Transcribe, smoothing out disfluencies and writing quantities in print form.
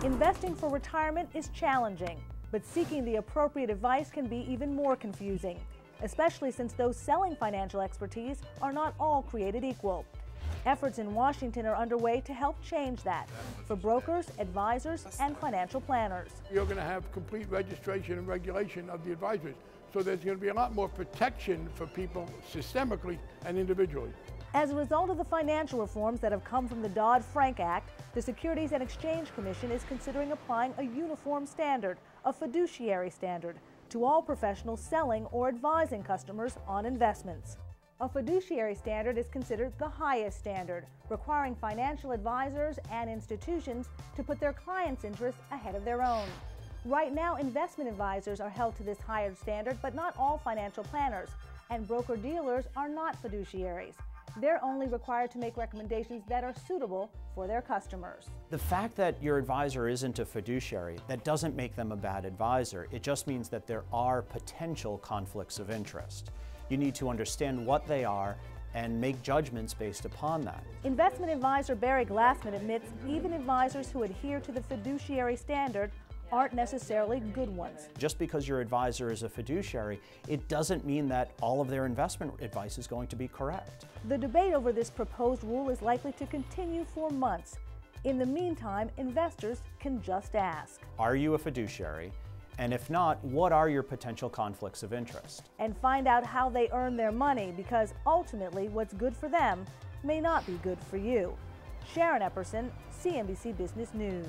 Investing for retirement is challenging, but seeking the appropriate advice can be even more confusing, especially since those selling financial expertise are not all created equal. Efforts in Washington are underway to help change that for brokers, advisors, and financial planners. You're going to have complete registration and regulation of the advisors, so there's going to be a lot more protection for people systemically and individually. As a result of the financial reforms that have come from the Dodd-Frank Act, the Securities and Exchange Commission is considering applying a uniform standard, a fiduciary standard, to all professionals selling or advising customers on investments. A fiduciary standard is considered the highest standard, requiring financial advisors and institutions to put their clients' interests ahead of their own. Right now, investment advisors are held to this higher standard, but not all financial planners, and broker-dealers are not fiduciaries. They're only required to make recommendations that are suitable for their customers. The fact that your advisor isn't a fiduciary, that doesn't make them a bad advisor. It just means that there are potential conflicts of interest. You need to understand what they are and make judgments based upon that. Investment advisor Barry Glassman admits even advisors who adhere to the fiduciary standard aren't necessarily good ones. Just because your advisor is a fiduciary, it doesn't mean that all of their investment advice is going to be correct. The debate over this proposed rule is likely to continue for months. In the meantime, investors can just ask, are you a fiduciary? And if not, what are your potential conflicts of interest? And find out how they earn their money, because ultimately what's good for them may not be good for you. Sharon Epperson, CNBC Business News.